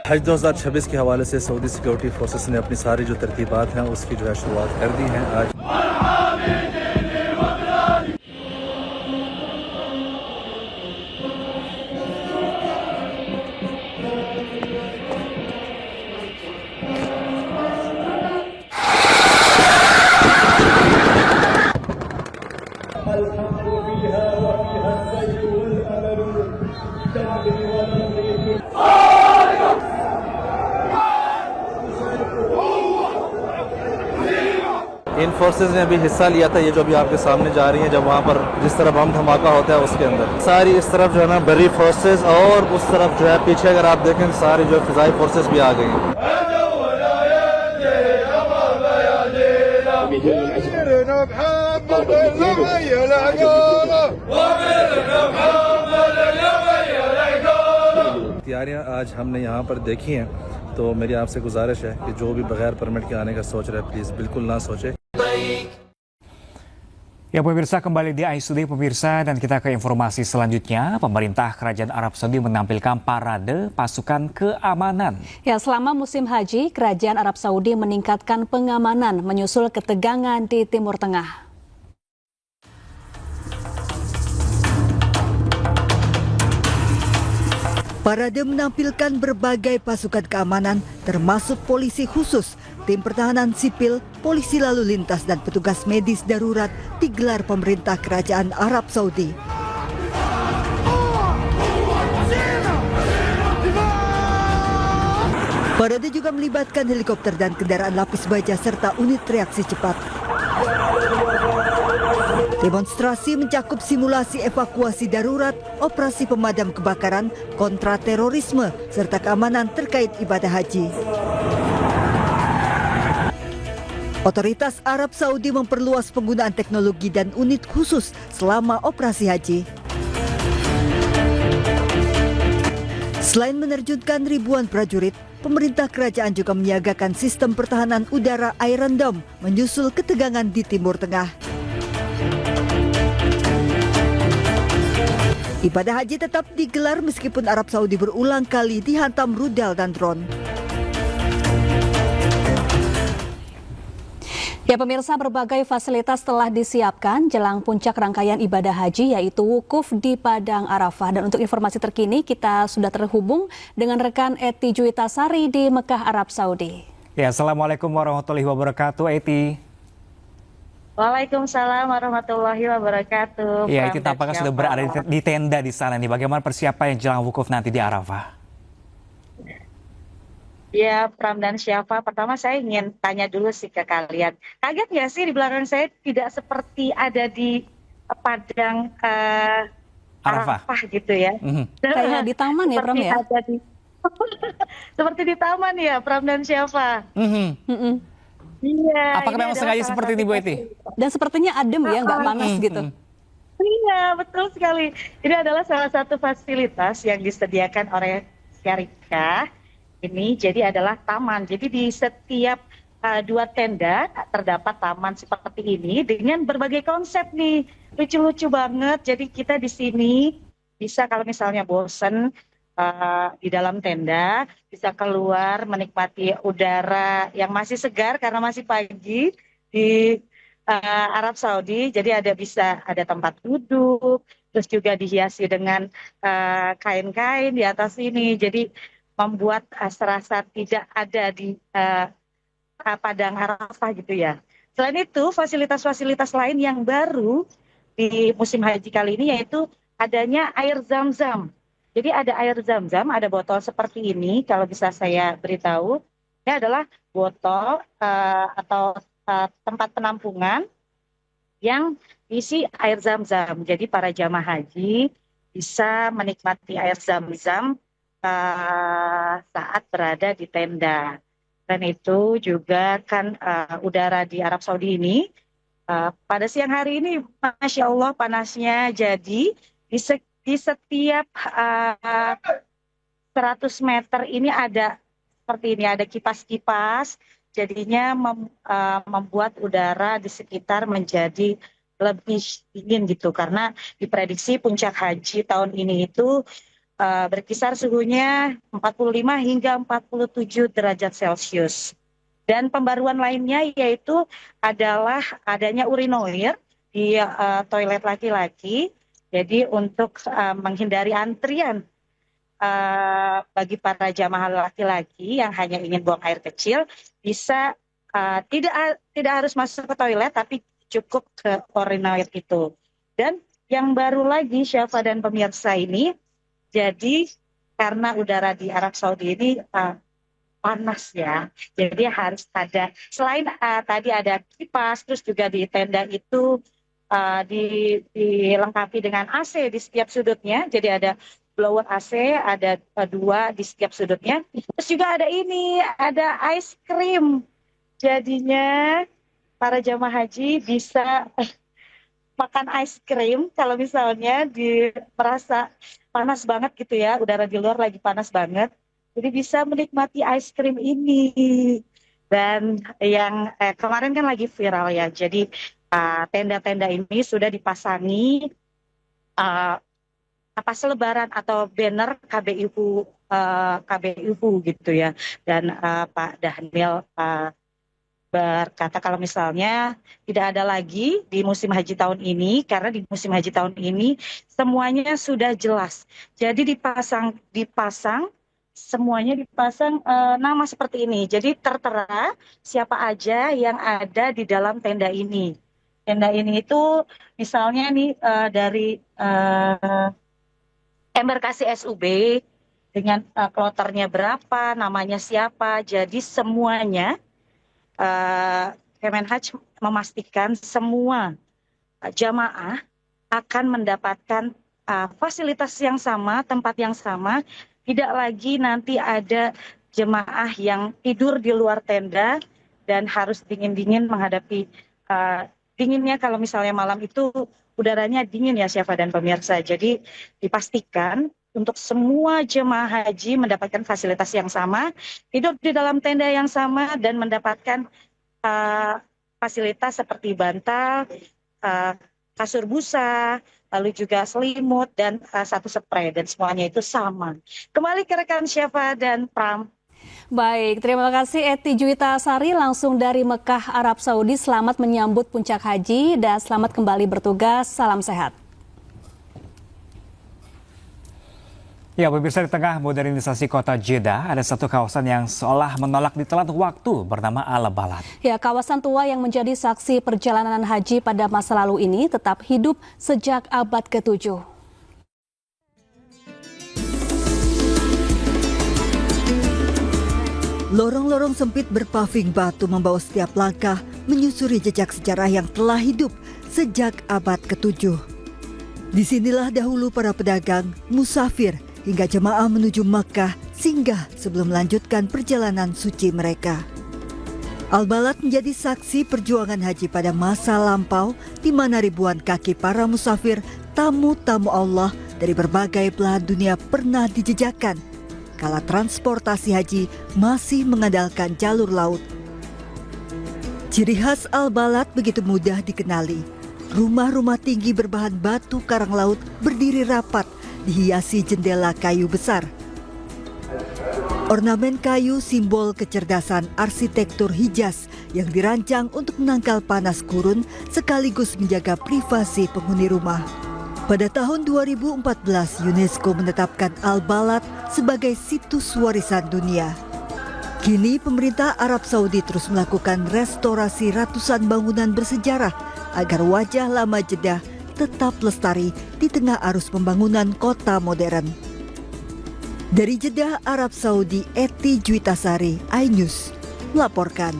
हज 2026 के हवाले से सऊदी सिक्योरिटी फोर्सेस ने अपनी सारी जो तरतीबात हैं उसकी जो है शुरुआत कर दी हैं आज। इन फोर्सेस ने अभी हिस्सा लिया था, ये जो अभी आपके सामने जा रही हैं, जब वहाँ पर जिस तरफ बम धमाका होता है उसके अंदर सारी इस तरफ जो है ना बरी फोर्सेस, और उस तरफ जो है पीछे अगर आप देखें सारी जो फिजाई फोर्सेस भी आ गई हैं। तैयारियां आज हमने यहाँ पर देखी हैं, तो मेरी आपसे गुजारिश है कि जो भी बगैर परमिट के आने का सोच रहा है प्लीज़ बिल्कुल ना सोचे। Ya pemirsa, kembali di iStoday pemirsa, dan kita ke informasi selanjutnya. Pemerintah Kerajaan Arab Saudi menampilkan parade pasukan keamanan. Ya, selama musim haji, Kerajaan Arab Saudi meningkatkan pengamanan menyusul ketegangan di Timur Tengah. Parade menampilkan berbagai pasukan keamanan termasuk polisi khusus, tim pertahanan sipil, polisi lalu lintas dan petugas medis darurat digelar pemerintah Kerajaan Arab Saudi. Parade juga melibatkan helikopter dan kendaraan lapis baja serta unit reaksi cepat. Demonstrasi mencakup simulasi evakuasi darurat, operasi pemadam kebakaran, kontraterorisme, serta keamanan terkait ibadah haji. Otoritas Arab Saudi memperluas penggunaan teknologi dan unit khusus selama operasi haji. Selain menerjunkan ribuan prajurit, pemerintah kerajaan juga menyiagakan sistem pertahanan udara Iron Dome menyusul ketegangan di Timur Tengah. Ibadah haji tetap digelar meskipun Arab Saudi berulang kali dihantam rudal dan drone. Ya pemirsa, berbagai fasilitas telah disiapkan jelang puncak rangkaian ibadah haji yaitu wukuf di Padang Arafah. Dan untuk informasi terkini kita sudah terhubung dengan rekan Eti Juwitasari di Mekah, Arab Saudi. Ya, Assalamualaikum warahmatullahi wabarakatuh, Eti. Waalaikumsalam warahmatullahi wabarakatuh. Ya, Eti tampaknya sudah berada di tenda di sana nih. Bagaimana persiapan yang jelang wukuf nanti di Arafah? Ya, Pram dan Syafa, pertama saya ingin tanya dulu sih ke kalian. Kaget nggak sih di belakang saya tidak seperti ada di Padang Arafah gitu ya? Kayak di taman ya, Pram ya? Seperti di taman ya, Pram dan Syafa. Iya. Apakah memang sengaja seperti ini, Bu Eti? Dan sepertinya adem ya, nggak panas gitu. Iya, betul sekali. Ini adalah salah satu fasilitas yang disediakan oleh Syarikah. Ini jadi adalah taman. Jadi di setiap dua tenda terdapat taman seperti ini dengan berbagai konsep nih. Lucu-lucu banget. Jadi kita di sini bisa kalau misalnya bosen di dalam tenda, bisa keluar menikmati udara yang masih segar karena masih pagi di Arab Saudi. Jadi bisa ada tempat duduk, terus juga dihiasi dengan kain-kain di atas ini. Jadi membuat serasa tidak ada di Padang Arafah gitu ya. Selain itu, fasilitas-fasilitas lain yang baru di musim haji kali ini yaitu adanya air zam-zam. Jadi ada air zam-zam, ada botol seperti ini, kalau bisa saya beritahu. Ini adalah botol atau tempat penampungan yang isi air zam-zam. Jadi para jamaah haji bisa menikmati air zam-zam saat berada di tenda. Dan itu juga kan udara di Arab Saudi ini pada siang hari ini, Masya Allah panasnya, jadi di setiap 100 meter ini ada seperti ini, ada kipas-kipas, jadinya membuat udara di sekitar menjadi lebih dingin gitu, karena diprediksi puncak haji tahun ini itu berkisar suhunya 45 hingga 47 derajat Celcius. Dan pembaruan lainnya yaitu adalah adanya urinoir di toilet laki-laki. Jadi untuk menghindari antrian bagi para jamaah laki-laki yang hanya ingin buang air kecil, bisa tidak harus masuk ke toilet, tapi cukup ke urinoir itu. Dan yang baru lagi, Syafa dan pemirsa ini, jadi karena udara di Arab Saudi ini panas ya, jadi harus ada, selain tadi ada kipas, terus juga di tenda itu dilengkapi dengan AC di setiap sudutnya, jadi ada blower AC, ada 2 di setiap sudutnya, terus juga ada ice cream, jadinya para jamaah haji bisa makan ice cream kalau misalnya merasa panas banget gitu ya, udara di luar lagi panas banget, jadi bisa menikmati ice cream ini. Dan yang kemarin kan lagi viral ya, jadi tenda-tenda ini sudah dipasangi selebaran atau banner KBIU gitu ya. Dan Pak Dhanil berkata kalau misalnya tidak ada lagi di musim haji tahun ini, karena di musim haji tahun ini semuanya sudah jelas. Jadi semuanya dipasang nama seperti ini. Jadi tertera siapa aja yang ada di dalam tenda ini. Tenda ini itu misalnya nih dari embarkasi SUB dengan kloternya berapa, namanya siapa. Jadi semuanya Kemenhaj memastikan semua jamaah akan mendapatkan fasilitas yang sama, tempat yang sama. Tidak lagi nanti ada jemaah yang tidur di luar tenda dan harus dingin-dingin menghadapi dinginnya kalau misalnya malam itu udaranya dingin ya Syafa dan pemirsa. Jadi dipastikan untuk semua jemaah haji mendapatkan fasilitas yang sama, hidup di dalam tenda yang sama, dan mendapatkan fasilitas seperti bantal, kasur busa, lalu juga selimut, dan 1 spray, dan semuanya itu sama. Kembali ke rekan Syafa dan Pram. Baik, terima kasih Eti Juwita Sari langsung dari Mekah, Arab Saudi. Selamat menyambut puncak haji dan selamat kembali bertugas. Salam sehat. Ya, pemirsa, di tengah modernisasi kota Jeddah, ada satu kawasan yang seolah menolak ditelan waktu bernama Al-Balad. Ya, kawasan tua yang menjadi saksi perjalanan haji pada masa lalu ini tetap hidup sejak abad ke-7. Lorong-lorong sempit berpaving batu membawa setiap langkah menyusuri jejak sejarah yang telah hidup sejak abad ke-7. Disinilah dahulu para pedagang, musafir, hingga jemaah menuju Makkah singgah sebelum melanjutkan perjalanan suci mereka. Al-Balad menjadi saksi perjuangan haji pada masa lampau, di mana ribuan kaki para musafir, tamu-tamu Allah dari berbagai belahan dunia pernah dijejakkan, kala transportasi haji masih mengandalkan jalur laut. Ciri khas Al-Balad begitu mudah dikenali. Rumah-rumah tinggi berbahan batu karang laut berdiri rapat, dihiasi jendela kayu besar. Ornamen kayu simbol kecerdasan arsitektur Hijaz yang dirancang untuk menangkal panas gurun sekaligus menjaga privasi penghuni rumah. Pada tahun 2014, UNESCO menetapkan Al-Balad sebagai situs warisan dunia. Kini pemerintah Arab Saudi terus melakukan restorasi ratusan bangunan bersejarah agar wajah lama Jeddah tetap lestari di tengah arus pembangunan kota modern. Dari Jeddah, Arab Saudi, Eti Juwita Sari, iNews melaporkan.